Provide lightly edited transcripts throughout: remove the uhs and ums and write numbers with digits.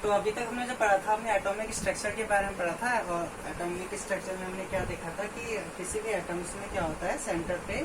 तो अभी तक हमने जो पढ़ा था, हमने एटॉमिक स्ट्रक्चर के बारे में पढ़ा था, और एटॉमिक स्ट्रक्चर में हमने क्या देखा था कि किसी भी एटम्स में क्या होता है, सेंटर पे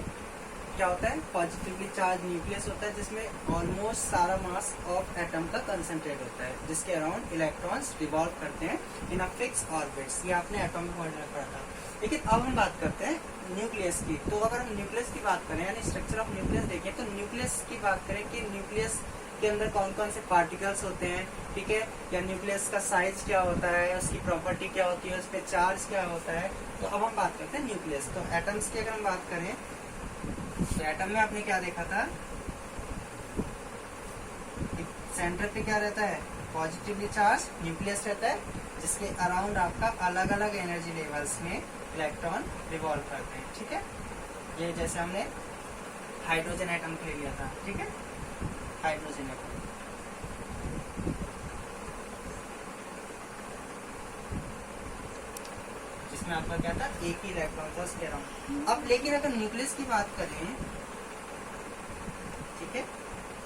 क्या होता है, पॉजिटिवली चार्ज न्यूक्लियस होता है जिसमें ऑलमोस्ट सारा मास ऑफ एटम का कंसंट्रेट होता है, जिसके अराउंड इलेक्ट्रॉन्स रिवॉल्व करते हैं इन अ फिक्स ऑर्बिट्स। ये आपने एटॉमिक मॉडल में पढ़ा था। लेकिन अब हम बात करते हैं न्यूक्लियस की। तो अगर हम न्यूक्लियस की बात करें, यानी स्ट्रक्चर ऑफ न्यूक्लियस देखें, तो न्यूक्लियस की बात करें कि न्यूक्लियस के अंदर कौन कौन से पार्टिकल्स होते हैं, ठीक है, या न्यूक्लियस का साइज क्या होता है, उसकी प्रॉपर्टी क्या होती है, उस पर चार्ज क्या होता है। तो अब हम बात करते हैं न्यूक्लियस। तो एटम्स की अगर हम बात करें, तो एटम में आपने क्या देखा था, सेंटर पे क्या रहता है, पॉजिटिवली चार्ज न्यूक्लियस रहता है, जिसके अराउंड आपका अलग अलग एनर्जी लेवल्स में इलेक्ट्रॉन रिवॉल्व करते हैं, ठीक है। ये जैसे हमने हाइड्रोजन एटम ले लिया था, ठीक है, हाइड्रोजन एटम, जिसमें आपका क्या था, एक ही इलेक्ट्रॉन था उसके अराउंड। अब लेकिन अगर न्यूक्लियस की बात करें, ठीक है,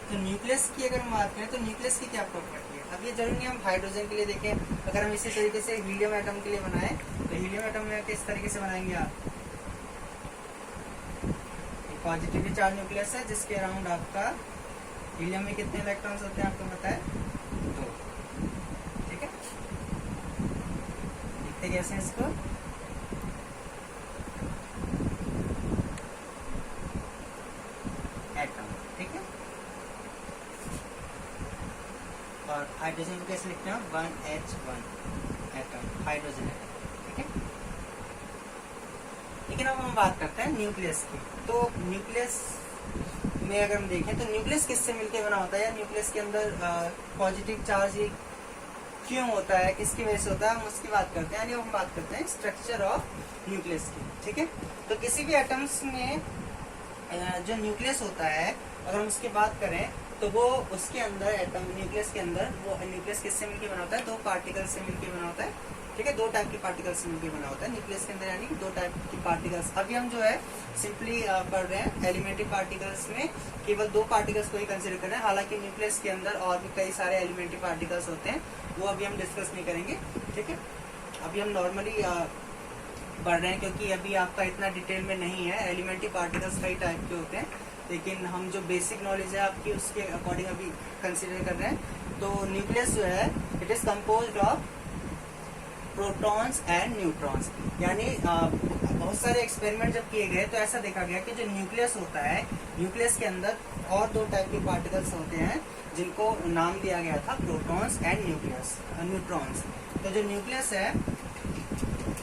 तो न्यूक्लियस की अगर हम बात करें तो न्यूक्लियस की क्या प्रॉपर्टी है। अब ये जरूरी नहीं हम हाइड्रोजन के लिए देखें, अगर हम इसी तरीके से हीलियम एटम के लिए बनाएं, तो हीलियम एटम में किस तरीके से बनाएंगे आप, पॉजिटिवली चार्ज न्यूक्लियस है जिसके अराउंड आपका हीलियम में कितने इलेक्ट्रॉन्स होते हैं आपको पता है, 2, ठीक है। लिखते कैसे इसको, एटम, ठीक है। और हाइड्रोजन को कैसे लिखते हैं, 1H1 एटम, हाइड्रोजन एटम, ठीक है। लेकिन अब हम बात करते हैं न्यूक्लियस की। तो न्यूक्लियस में अगर हम देखें तो न्यूक्लियस किससे मिलकर बना होता है, या न्यूक्लियस के अंदर पॉजिटिव चार्ज क्यों होता है, किसकी वजह से होता है, हम उसकी बात करते हैं। यानी हम बात करते हैं स्ट्रक्चर ऑफ न्यूक्लियस की, ठीक है। तो किसी भी एटम्स में जो न्यूक्लियस होता है, अगर हम उसकी बात करें तो वो उसके अंदर एटम न्यूक्लियस के अंदर वो न्यूक्लियस किससे मिलकर बना होता है, 2 पार्टिकल से मिलकर बना होता है, ठीक है। 2 टाइप के पार्टिकल्स से मिलकर बना होता है न्यूक्लियस के अंदर, यानी 2 टाइप की पार्टिकल्स। अभी हम जो है सिंपली पढ़ रहे हैं एलिमेंट्री पार्टिकल्स में केवल 2 पार्टिकल्स को ही कंसिडर कर रहे हैं। हालांकि न्यूक्लियस के अंदर और भी कई सारे एलिमेंट्री पार्टिकल्स होते हैं, वो अभी हम डिस्कस नहीं करेंगे, ठीक है। अभी हम नॉर्मली पढ़ रहे हैं क्योंकि अभी आपका इतना डिटेल में नहीं है। एलिमेंट्री पार्टिकल्स कई टाइप के होते हैं, लेकिन हम जो बेसिक नॉलेज है आपकी उसके अकॉर्डिंग अभी कंसिडर कर रहे हैं। तो न्यूक्लियस जो है, it is composed of protons and neutrons. यानी बहुत सारे एक्सपेरिमेंट जब किए गए तो ऐसा देखा गया कि जो न्यूक्लियस होता है, न्यूक्लियस के अंदर और 2 टाइप के पार्टिकल्स होते हैं जिनको नाम दिया गया था प्रोटॉन्स एंड न्यूट्रॉन्स। तो जो न्यूक्लियस है,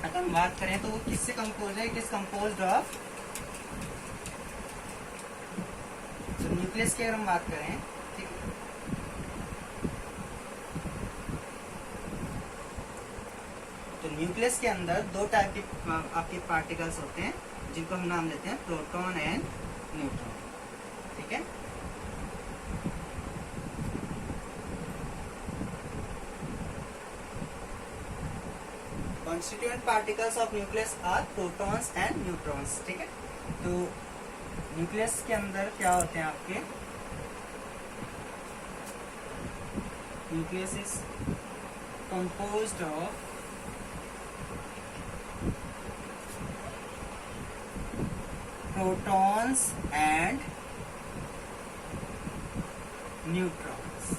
अगर हम बात करें तो वो किससे कंपोज है, इट इज कंपोज्ड ऑफ, तो न्यूक्लियस की अगर हम बात करें, ठीक है, तो न्यूक्लियस के अंदर 2 टाइप के आपके पार्टिकल्स होते हैं जिनको हम नाम लेते हैं प्रोटॉन एंड न्यूट्रॉन, ठीक है। Constituent particles of nucleus are protons and neutrons, ठीक है। तो न्यूक्लियस के अंदर क्या होते हैं आपके, nucleus is composed of protons and neutrons,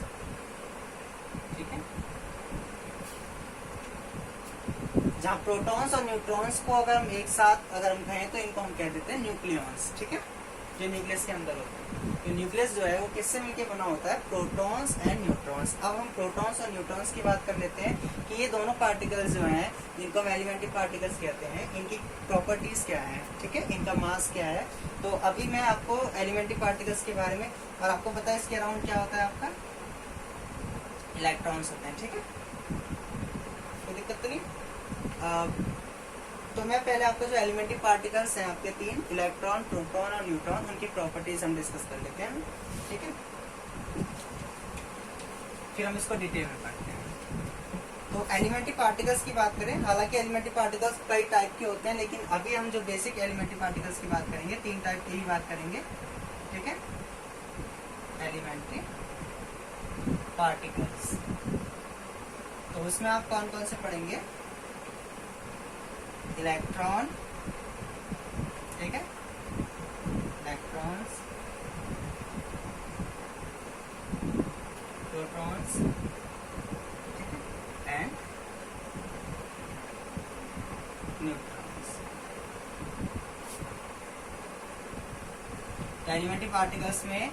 ठीक है। जहां प्रोटॉन्स और न्यूट्रॉन्स को अगर हम एक साथ अगर हम कहें तो इनको हम कह देते हैं न्यूक्लियॉन्स, ठीक है, जो न्यूक्लियस के अंदर होते हैं। तो न्यूक्लियस जो है वो किससे मिलकर बना होता है, प्रोटॉन्स एंड न्यूट्रॉन्स। अब हम प्रोटॉन्स और न्यूट्रॉन्स की बात कर लेते हैं कि ये दोनों पार्टिकल्स जो हैं, जिनको हम एलिमेंट्री पार्टिकल्स कहते हैं, इनकी प्रॉपर्टीज क्या है, ठीक है, इनका मास क्या है। तो अभी मैं आपको एलिमेंट्री पार्टिकल्स के बारे में, और आपको पता है इसके अराउंड क्या होता है, आपका इलेक्ट्रॉन्स होते हैं, ठीक है, कोई दिक्कत तो नहीं। तो मैं पहले आपको जो एलिमेंट्री पार्टिकल्स हैं आपके 3, इलेक्ट्रॉन, प्रोटॉन और न्यूट्रॉन, उनकी प्रॉपर्टीज हम डिस्कस कर लेते हैं, ठीक है, फिर हम इसको डिटेल में पढ़ते हैं। तो एलिमेंट्री पार्टिकल्स की बात करें, हालांकि एलिमेंट्री पार्टिकल्स कई टाइप के होते हैं, लेकिन अभी हम जो बेसिक एलिमेंट्री पार्टिकल्स की बात करेंगे, 3 टाइप की ही बात करेंगे, ठीक है। Elementary particles. तो उसमें आप कौन कौन से पढ़ेंगे? इलेक्ट्रॉन, ठीक है, इलेक्ट्रॉन्स, प्रोटॉन्स, ठीक है, एंड न्यूट्रॉन्स। एलिमेंट्री पार्टिकल्स में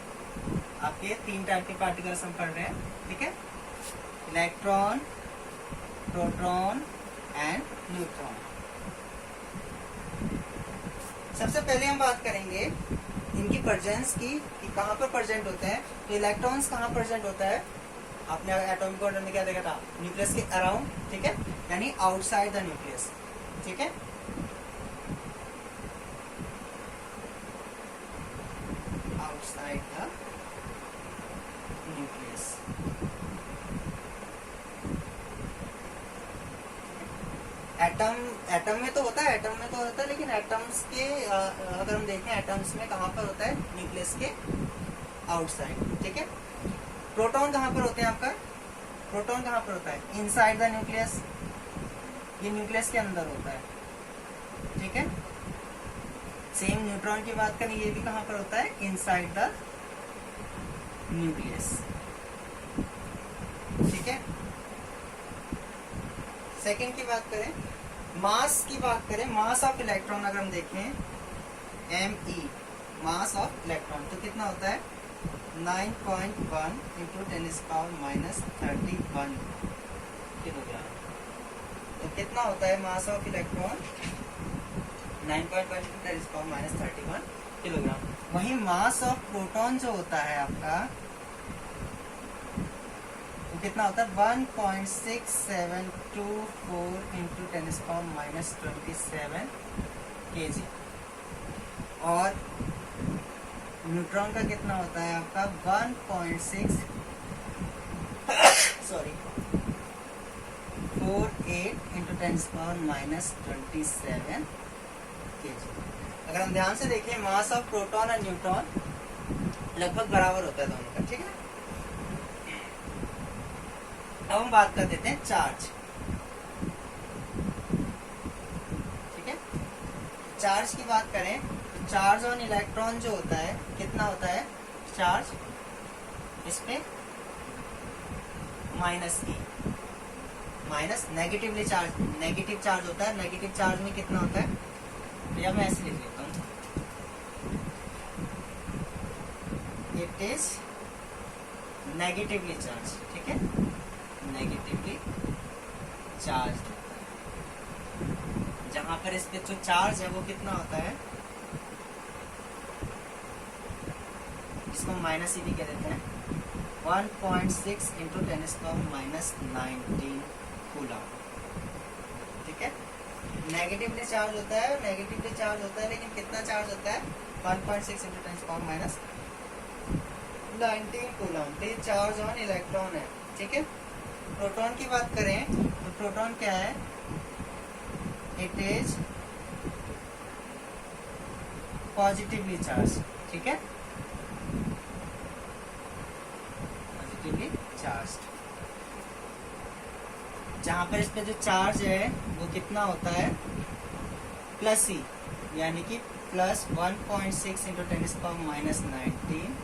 आपके 3 टाइप के पार्टिकल्स हम पढ़ रहे हैं, ठीक है, इलेक्ट्रॉन, प्रोटॉन एंड न्यूट्रॉन। सबसे पहले हम बात करेंगे इनकी प्रेजेंस की, कि कहाँ पर प्रेजेंट होते हैं। तो इलेक्ट्रॉन्स कहाँ प्रेजेंट होता है? आपने एटॉमिक ऑर्डर में क्या देखा था? न्यूक्लियस के अराउंड, ठीक है, यानी आउटसाइड द न्यूक्लियस, ठीक है। Outside the nucleus. एटम में तो होता है, लेकिन एटम्स के अगर हम देखें, एटम्स में कहाँ पर होता है? न्यूक्लियस के आउटसाइड, ठीक है। प्रोटॉन कहाँ पर होते हैं आपका? प्रोटॉन कहाँ पर होता है? इनसाइड द न्यूक्लियस, ये न्यूक्लियस के अंदर होता है, ठीक है। सेम न्यूट्रॉन की बात करें, ये भी कहाँ पर होता है? इनसाइड द न्यूक्लियस, ठीक है। सेकेंड की बात करें, मास की बात करें, मास ऑफ इलेक्ट्रॉन अगर हम देखें, ME, मास ऑफ इलेक्ट्रॉन, तो कितना होता है? 9.1 इंटू 10⁻31 किलोग्राम। तो कितना होता है mass of electron? 9.1 into 10⁻31 kilogram. वहीं मास ऑफ प्रोटॉन जो होता है आपका, तो कितना होता है? 1.6724 इंटू 10⁻27 kg। और न्यूट्रॉन का कितना होता है आपका? 1.648 इंटू 10⁻27 kg। अगर हम ध्यान से देखें, मास ऑफ प्रोटॉन और न्यूट्रॉन लगभग बराबर होता है दोनों का, ठीक है। अब हम बात कर देते हैं चार्ज, ठीक है। चार्ज की बात करें तो चार्ज ऑन इलेक्ट्रॉन जो होता है, कितना होता है चार्ज? इस पे -E, minus negatively charge, negative charge होता है। नेगेटिव चार्ज में कितना होता है? या मैं ऐसे लिख लेता हूँ, इट इज नेगेटिवली चार्ज, ठीक है, नेगेटिवली चार्ज। जहां पर इस पे जो चार्ज है वो कितना होता है? इसको -E भी कह देते हैं, 1.6 इंटू 10⁻19 कूलम, ठीक है। नेगेटिवली चार्ज होता है, नेगेटिवली चार्ज होता है, लेकिन कितना चार्ज होता है? 1.6 इंटू 10⁻19 कूलम। तो ये चार्ज ऑन इलेक्ट्रॉन है, ठीक है। प्रोटॉन की बात करें तो प्रोटॉन क्या है? इट इज पॉजिटिवली चार्ज, ठीक है, पॉजिटिवली चार्ज। जहां पर इस पे जो चार्ज है वो कितना होता है? +E, यानी कि +1.6 इंटू 10⁻19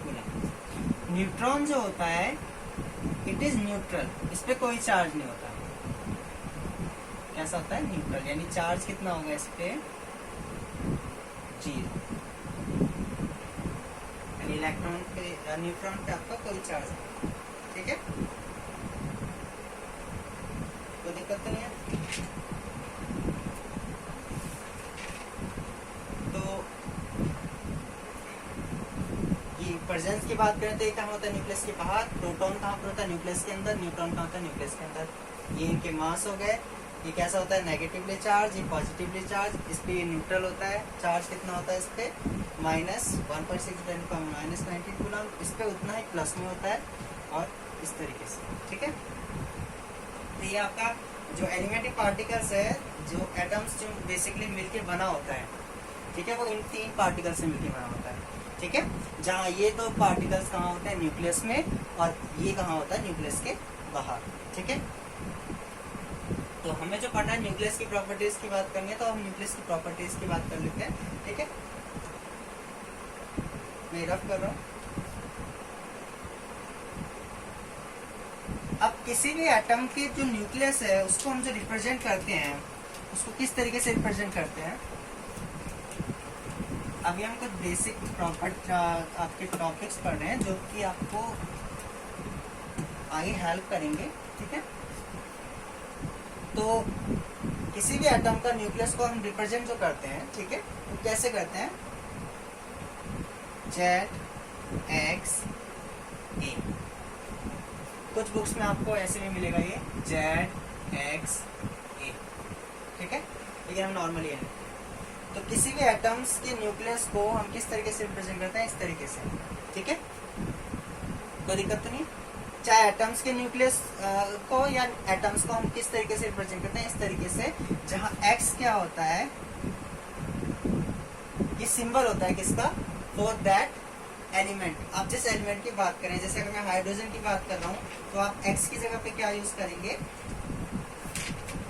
कूलम। न्यूट्रॉन जो होता है, इट इज न्यूट्रल, इस पे कोई चार्ज नहीं होता। कैसा होता है? न्यूट्रल, यानी चार्ज कितना होगा इस पे? 0। यानी इलेक्ट्रॉन पे, न्यूट्रॉन पे आपका कोई चार्ज नहीं, ठीक है। कोई दिक्कत तो नहीं है? तो ये प्रेजेंस की बात करें तो ये कहाँ होता है? न्यूक्लियस के बाहर। प्रोटॉन कहाँ पर होता है? न्यूक्लियस के अंदर। न्यूट्रॉन कहाँ होता है? न्यूक्लियस के अंदर। ये इनके मास हो गए। ये कैसा होता है? नेगेटिवली चार्ज, ये पॉजिटिवली चार्ज। इस पे ये न्यूट्रल होता है। चार्ज कितना होता है इस पे? -1.6 कूलम। इस पे उतना ही प्लस में होता है, और इस तरीके से, ठीक है। तो ये आपका जो एलिमेंट्री पार्टिकल्स है, जो एटम्स जो बेसिकली मिलके बना होता है, ठीक है, वो इन 3 पार्टिकल से मिलके बना होता है। ठीक है, जहाँ ये दो पार्टिकल्स कहाँ होते हैं, न्यूक्लियस में, और ये कहाँ होता है, न्यूक्लियस के बाहर। ठीक है, तो हमें जो पढ़ना है न्यूक्लियस की प्रॉपर्टीज की बात करनी है, तो हम न्यूक्लियस की प्रॉपर्टीज की बात कर लेते हैं। ठीक है, मैं रफ कर रहा हूँ। अब किसी भी एटम की जो न्यूक्लियस है उसको हम जो रिप्रेजेंट करते हैं, उसको किस तरीके से रिप्रेजेंट करते हैं, अभी हम कुछ बेसिक प्रॉपर्टी आपके टॉपिक्स पढ़ रहे हैं जो कि आपको आगे हेल्प करेंगे। ठीक है, तो किसी भी एटम का न्यूक्लियस को हम रिप्रेजेंट जो करते हैं, ठीक है, तो कैसे करते हैं, ZX A। कुछ बुक्स में आपको ऐसे भी मिलेगा ये ZX A। ठीक है, लेकिन हम नॉर्मली है। तो किसी भी एटम्स के न्यूक्लियस को हम किस तरीके से रिप्रेजेंट करते हैं, इस तरीके से। ठीक है, कोई दिक्कत तो नहीं। चाहे एटम्स के न्यूक्लियस को या एटम्स को हम किस तरीके से रिप्रेजेंट करते हैं, इस तरीके से, जहां X क्या होता है, ये सिंबल होता है किसका, फॉर दैट एलिमेंट। आप जिस एलिमेंट की बात करें, जैसे अगर मैं हाइड्रोजन की बात कर रहा हूँ, तो आप X की जगह पे क्या यूज करेंगे,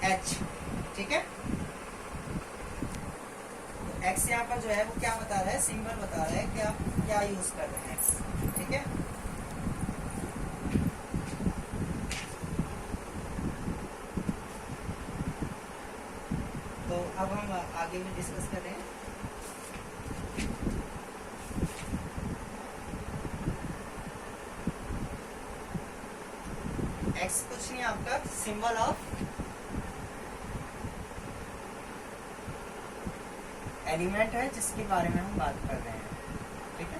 H। ठीक है, X यहाँ पर जो है वो क्या बता रहा है, सिंबल बता रहा है कि आप क्या यूज कर रहे हैं X। ठीक है, तो अब हम आगे में डिस्कस कर रहे हैं। X कुछ नहीं, आपका सिंबल ऑफ एलिमेंट है जिसके बारे में हम बात कर रहे हैं। ठीक है,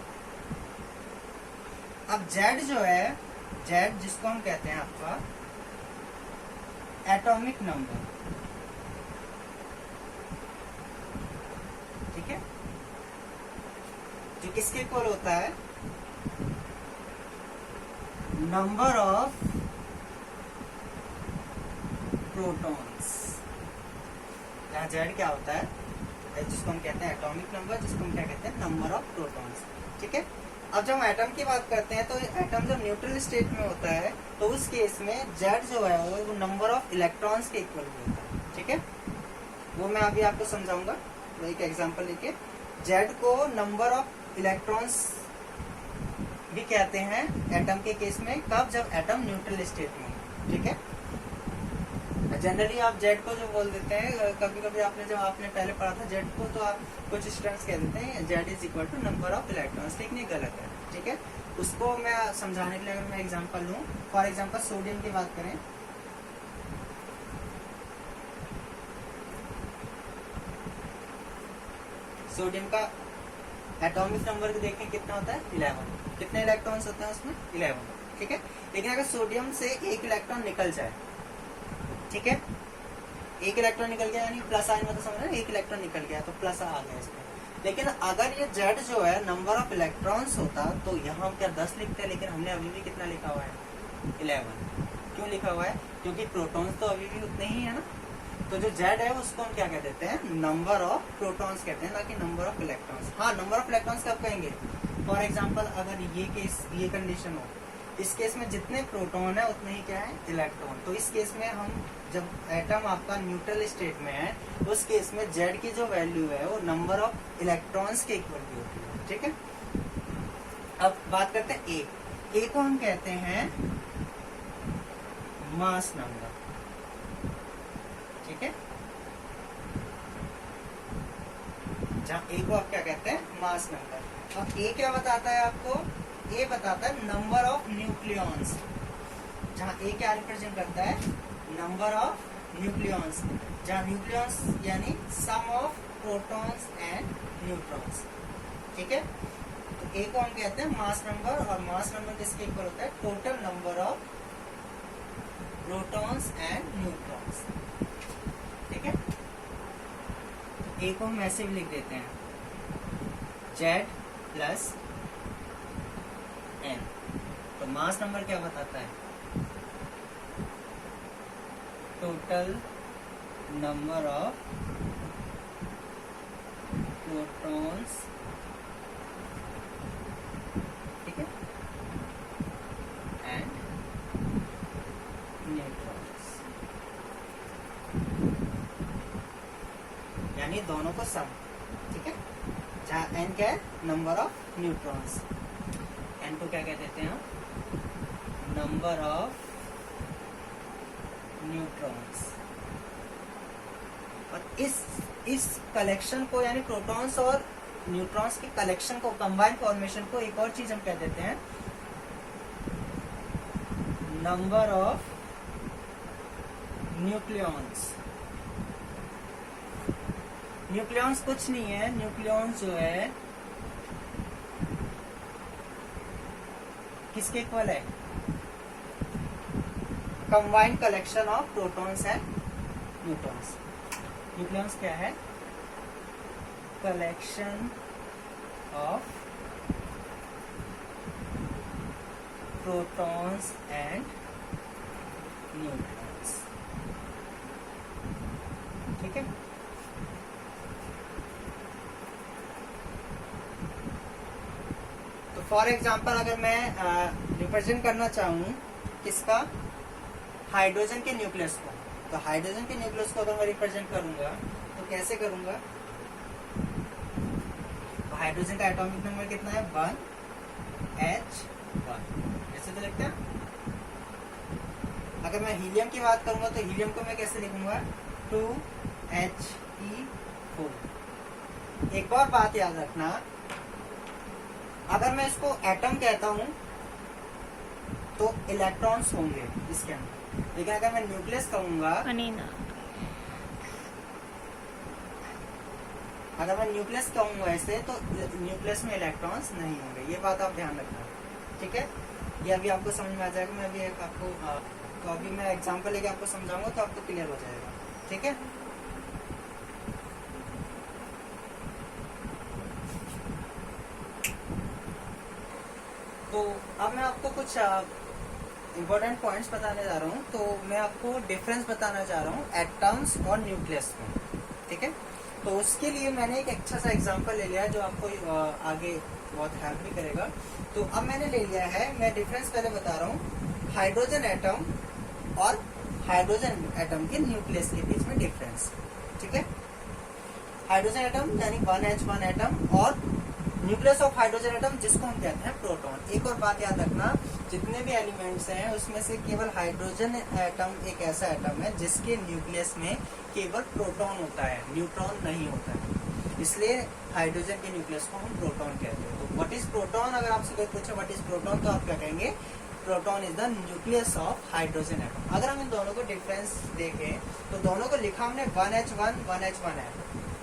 अब Z जो है, Z जिसको हम कहते हैं आपका एटॉमिक नंबर। ठीक है, जो किसके इक्वल होता है, नंबर ऑफ प्रोटॉन्स। यहाँ Z क्या होता है, जिसको हम कहते हैं एटॉमिक नंबर, जिसको हम क्या कहते हैं, नंबर ऑफ प्रोटॉन्स। ठीक है, अब जब हम एटम की बात करते हैं, तो एटम जब न्यूट्रल स्टेट में होता है, तो उस केस में Z जो है वो नंबर ऑफ इलेक्ट्रॉन्स के इक्वल होता है। ठीक है, वो मैं अभी आपको समझाऊंगा एक एग्जांपल लेके। Z को नंबर ऑफ इलेक्ट्रॉन्स भी कहते हैं एटम के केस में, कब, जब एटम न्यूट्रल स्टेट में हो। ठीक है, जनरली आप Z को जो बोल देते हैं, कभी कभी आपने जब आपने पहले पढ़ा था Z को, तो आप कुछ स्टूडेंट्स कह देते हैं Z is equal to number of electrons, लेकिन ये गलत है। ठीक है, उसको मैं समझाने के लिए अगर मैं एग्जांपल लूँ, फॉर एग्जांपल सोडियम की बात करें, सोडियम का एटॉमिक नंबर देखें कितना होता है, 11। कितने इलेक्ट्रॉन्स होते हैं उसमें, 11। ठीक है, लेकिन अगर सोडियम से एक इलेक्ट्रॉन निकल जाए, ठीक है, एक इलेक्ट्रॉन निकल गया, यानी प्लस आयन, मतलब समझ रहे हैं, एक इलेक्ट्रॉन निकल गया तो प्लस आ गया इसमें। लेकिन अगर ये Z जो है नंबर ऑफ इलेक्ट्रॉन्स होता, तो यहाँ हम क्या 10 लिखते हैं, लेकिन हमने अभी भी कितना लिखा हुआ है, 11। क्यों लिखा हुआ है, क्योंकि प्रोटॉन्स तो अभी भी उतने ही है ना। तो जो Z है उसको हम क्या कह देते हैं, नंबर ऑफ प्रोटॉन्स कहते हैं, ना कि नंबर ऑफ इलेक्ट्रॉन्स। हाँ, नंबर ऑफ इलेक्ट्रॉन्स कब कहेंगे, फॉर एग्जाम्पल अगर ये केस, ये कंडीशन हो, इस केस में जितने प्रोटॉन है उतने ही क्या है, इलेक्ट्रॉन। तो इस केस में हम, जब एटम आपका न्यूट्रल स्टेट में है, उस केस में Z की जो वैल्यू है वो नंबर ऑफ इलेक्ट्रॉन्स के इक्वल की होती है। ठीक है, अब बात करते हैं A को हम कहते हैं मास नंबर। ठीक है, जहाँ A को आप क्या कहते हैं, मास नंबर। अब A क्या बताता है आपको, A बताता है नंबर ऑफ न्यूक्लियॉन्स। जहाँ A क्या रिप्रेजेंट करता है, नंबर ऑफ न्यूक्लियॉन्स, जहाँ न्यूक्लियॉन्स यानी सम ऑफ प्रोटॉन्स एंड न्यूट्रॉन्स। ठीक है, तो A को हम कहते हैं मास नंबर, और मास नंबर किसके इक्वल होता है, total number of protons and neutrons. ठीक है, तो A को हम ऐसे भी लिख देते हैं Z प्लस N। तो मास नंबर क्या बताता है, टोटल नंबर ऑफ प्रोटॉन्स दोनों को सम, ठीक है, जहाँ n क्या है, नंबर ऑफ न्यूट्रॉन्स, n को क्या कह देते हैं हम, नंबर ऑफ न्यूट्रॉन्स। और इस कलेक्शन को यानी प्रोटॉन्स और न्यूट्रॉन्स के कलेक्शन को, कंबाइन फॉर्मेशन को एक और चीज हम कह देते हैं नंबर ऑफ न्यूक्लियॉन्स। न्यूक्लियॉन्स कुछ नहीं है, न्यूक्लियॉन्स जो है किसके इक्वल है, combined collection of protons and neutrons. Nucleons क्या है, collection of protons and neutrons, ठीक है। तो फॉर एग्जांपल अगर मैं रिप्रेजेंट करना चाहूँ किसका, हाइड्रोजन के न्यूक्लियस को, तो हाइड्रोजन के न्यूक्लियस को अगर मैं रिप्रेजेंट करूंगा तो कैसे करूंगा, तो हाइड्रोजन का एटॉमिक नंबर कितना है, 1H1, ऐसे तो लिखते हैं। अगर मैं हीलियम की बात करूंगा तो हीलियम को मैं कैसे लिखूंगा, 2He4। एक और बात याद रखना, अगर मैं इसको एटम कहता हूं तो इलेक्ट्रॉन्स होंगे इसके अंदर, लेकिन अगर मैं न्यूक्लियस कहूंगा, अगर मैं न्यूक्लियस कहूंगा ऐसे, तो न्यूक्लियस में इलेक्ट्रॉन्स नहीं होंगे। ये बात आप ध्यान रखना, ठीक है। ये अभी आपको समझ में आ जाएगा। मैं अभी एक आपको तो अभी मैं एग्जांपल लेके आपको समझाऊंगा तो आपको क्लियर हो जाएगा, ठीक है। तो अब मैं आपको कुछ इम्पोर्टेंट पॉइंट्स बताने जा रहा हूँ। तो मैं आपको डिफरेंस बताना चाह रहा हूँ एटम्स और न्यूक्लियस में, ठीक है। तो उसके लिए मैंने एक अच्छा सा एग्जांपल ले लिया है जो आपको आगे बहुत हेल्प भी करेगा। तो अब मैंने ले लिया है, मैं डिफरेंस पहले बता रहा हूँ, हाइड्रोजन एटम और हाइड्रोजन एटम के न्यूक्लियस के बीच में डिफरेंस, ठीक है। हाइड्रोजन एटम यानी 1H1 एटम और न्यूक्लियस ऑफ हाइड्रोजन एटम जिसको हम कहते हैं प्रोटॉन। एक और बात याद रखना, जितने भी एलिमेंट्स हैं उसमें से केवल हाइड्रोजन एटम एक ऐसा एटम है जिसके न्यूक्लियस में केवल प्रोटॉन होता है, न्यूट्रॉन नहीं होता है, इसलिए हाइड्रोजन के न्यूक्लियस को हम प्रोटॉन कहते हैं। तो व्हाट इज प्रोटॉन, अगर आपसे कोई पूछे व्हाट इज प्रोटॉन तो आप क्या कहेंगे, proton is the nucleus of hydrogen atom. अगर हम इन दोनों को डिफरेंस देखें तो दोनों को लिखा हमने 1H1 1H1 है,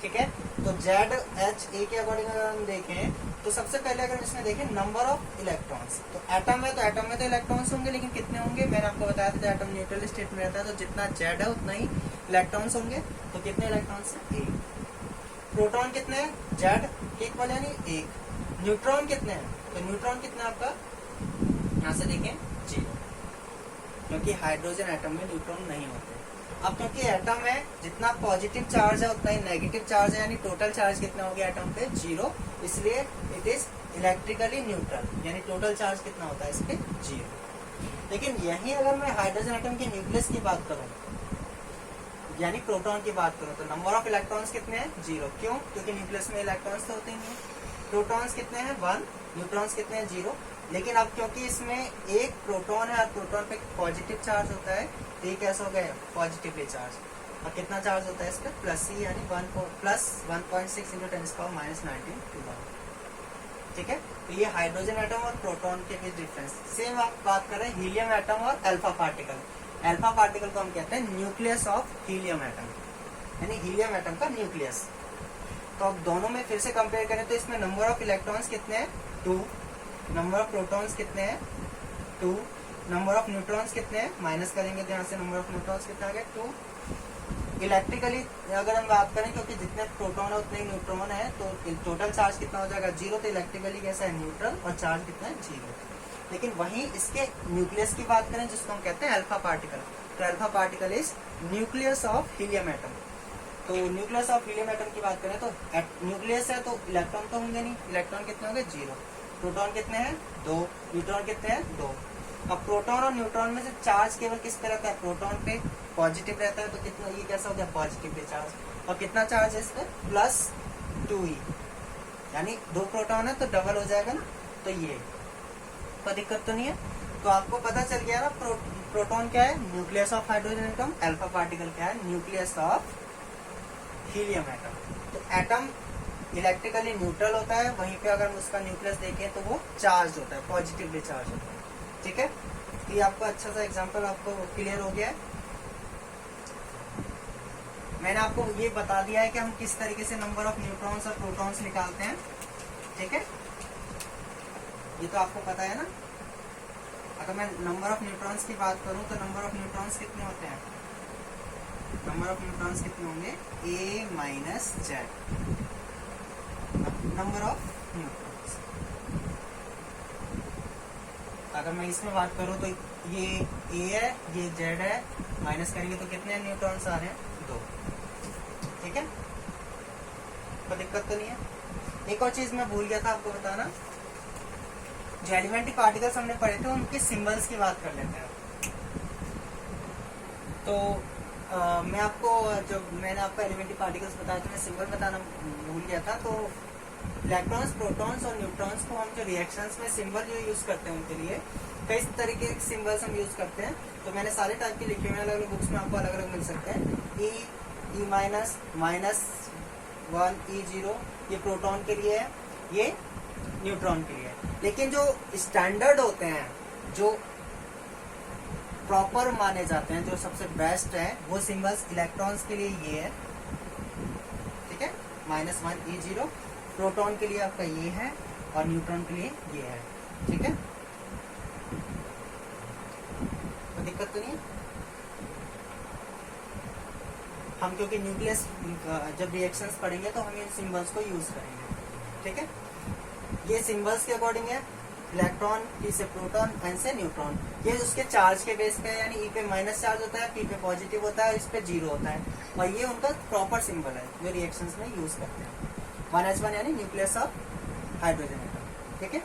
ठीक है। तो ZHA के अकॉर्डिंग अगर हम देखें तो सबसे पहले अगर इसमें देखें नंबर ऑफ इलेक्ट्रॉन्स, तो एटम है तो एटम में तो इलेक्ट्रॉन्स होंगे, लेकिन कितने होंगे, मैंने आपको बताया था एटम न्यूट्रल स्टेट में रहता है, तो जितना Z है उतना ही इलेक्ट्रॉन्स होंगे। तो कितने इलेक्ट्रॉन्स, 1। प्रोटॉन कितने हैं, Z इक्वल यानी 1। न्यूट्रॉन कितने हैं, तो न्यूट्रॉन कितने आपका, यहाँ से देखें 0, क्योंकि हाइड्रोजन एटम में न्यूट्रॉन नहीं होते। अब क्योंकि एटम है, जितना पॉजिटिव चार्ज है उतना ही नेगेटिव चार्ज है, यानी टोटल चार्ज कितना हो गया एटम पे, 0, इसलिए इट इज इलेक्ट्रिकली न्यूट्रल, यानी टोटल चार्ज कितना होता है इस पे, 0। लेकिन यही अगर मैं हाइड्रोजन एटम के न्यूक्लियस की बात करूं, यानी प्रोटॉन की बात करूं, तो नंबर ऑफ इलेक्ट्रॉन्स कितने हैं, 0। क्यों, क्योंकि न्यूक्लियस में इलेक्ट्रॉन्स तो होते ही नहीं। प्रोटॉन्स कितने हैं, 1, न्यूट्रॉन्स कितने हैं, 0। लेकिन अब क्योंकि इसमें एक प्रोटॉन है और प्रोटॉन पे पॉजिटिव चार्ज होता है, तो ये कैसा हो गया, पॉजिटिवली चार्ज। और कितना चार्ज होता है इस पे, प्लस ही, यानी 1.6 × 10⁻19 कूलम, ठीक है। तो ये हाइड्रोजन एटम और प्रोटॉन के बीच डिफरेंस। सेम आप बात कर रहे हैं हीलियम एटम और अल्फा पार्टिकल। अल्फा पार्टिकल को हम कहते हैं न्यूक्लियस ऑफ हीलियम एटम, यानी हीलियम एटम का न्यूक्लियस। तो अब दोनों में फिर से कंपेयर करें तो इसमें नंबर ऑफ इलेक्ट्रॉन्स कितने हैं, 2। नंबर ऑफ प्रोटॉन्स कितने हैं, 2। नंबर ऑफ न्यूट्रॉन्स कितने हैं, माइनस करेंगे तो यहाँ से नंबर ऑफ न्यूट्रॉन्स कितना आ गया, 2। इलेक्ट्रिकली अगर हम बात करें, क्योंकि जितने प्रोटॉन है उतने न्यूट्रॉन है, तो टोटल चार्ज कितना हो जाएगा, 0। तो इलेक्ट्रिकली कैसा है, न्यूट्रल, और चार्ज कितना है, 0। लेकिन वहीं इसके न्यूक्लियस की बात करें जिसको हम कहते हैं अल्फा पार्टिकल, तो alpha particle is nucleus of helium atom. तो न्यूक्लियस ऑफ हीलियम एटम की बात करें तो न्यूक्लियस है तो इलेक्ट्रॉन तो होंगे नहीं, इलेक्ट्रॉन कितने होंगे, 0। प्रोटॉन कितने हैं, 2। न्यूट्रॉन कितने हैं, 2। अब प्रोटॉन और न्यूट्रॉन में से चार्ज केवल किस पे रहता है, प्रोटॉन पे, पॉजिटिव रहता है तो कितना, ये कैसा हो गया पॉजिटिवली चार्ज, और कितना चार्ज है इस पर +2e, यानी 2 प्रोटॉन है तो डबल हो जाएगा ना, तो ये कोई दिक्कत तो नहीं है। तो आपको पता चल गया ना प्रोटॉन क्या है, nucleus of hydrogen atom, alpha particle क्या है, न्यूक्लियस ऑफ हीलियम एटम। तो एटम इलेक्ट्रिकली न्यूट्रल होता है, वहीं पे अगर हम उसका न्यूक्लियस देखें तो वो चार्ज होता है, पॉजिटिवली चार्ज होता है, ठीक है। ये आपको अच्छा सा एग्जांपल आपको क्लियर हो गया है। मैंने आपको ये बता दिया है कि हम किस तरीके से नंबर ऑफ न्यूट्रॉन्स और प्रोटॉन्स निकालते हैं, ठीक है, ये तो आपको पता है ना। अगर मैं नंबर ऑफ न्यूट्रॉन्स की बात करूं तो नंबर ऑफ न्यूट्रॉन्स कितने होते हैं, नंबर ऑफ न्यूट्रॉन्स कितने होंगे, a - z number of neutrons. अगर मैं इसमें बात करूं तो ये a है, ये z है, माइनस करेंगे तो कितने न्यूट्रॉन्स आ रहे हैं, 2, ठीक है, कोई दिक्कत तो नहीं है। एक और चीज मैं भूल गया था आपको बताना, जो एलिमेंट्री पार्टिकल्स हमने पढ़े थे उनके सिंबल्स की बात कर लेते हैं। तो मैं आपको, जब मैंने आपको एलिमेंट्री पार्टिकल्स बताया तो मैं सिंबल बताना भूल गया था। तो इलेक्ट्रॉन्स, प्रोटॉन्स और न्यूट्रॉन्स को हम जो रिएक्शंस में सिंबल जो यूज करते हैं उनके लिए कई तरीके के सिंबल्स हम यूज करते हैं। तो मैंने सारे टाइप के लिखे हुए हैं, अलग अलग बुक्स में आपको अलग अलग मिल सकते हैं। E -1 E0 ये प्रोटॉन के लिए है, ये न्यूट्रॉन के लिए है। लेकिन जो स्टैंडर्ड होते हैं, जो प्रॉपर माने जाते हैं, जो सबसे बेस्ट है, वो सिंबल्स इलेक्ट्रॉन्स के लिए ये है, ठीक है, -1 E0, प्रोटॉन के लिए आपका ये है और न्यूट्रॉन के लिए ये है, ठीक है, तो दिक्कत तो नहीं है। हम क्योंकि न्यूक्लियस जब रिएक्शंस पढ़ेंगे तो हम इन सिंबल्स को यूज करेंगे, ठीक है। ये सिंबल्स के अकॉर्डिंग है, इलेक्ट्रॉन, P से प्रोटॉन, N से न्यूट्रॉन। ये उसके चार्ज के बेस पे है, यानी E पे माइनस चार्ज होता है, P पे पॉजिटिव होता है, इस पे 0 होता है, और ये उनका प्रॉपर सिंबल है जो रिएक्शंस में यूज करते हैं। 1H1 यानी न्यूक्लियस ऑफ हाइड्रोजन एटम, ठीक है।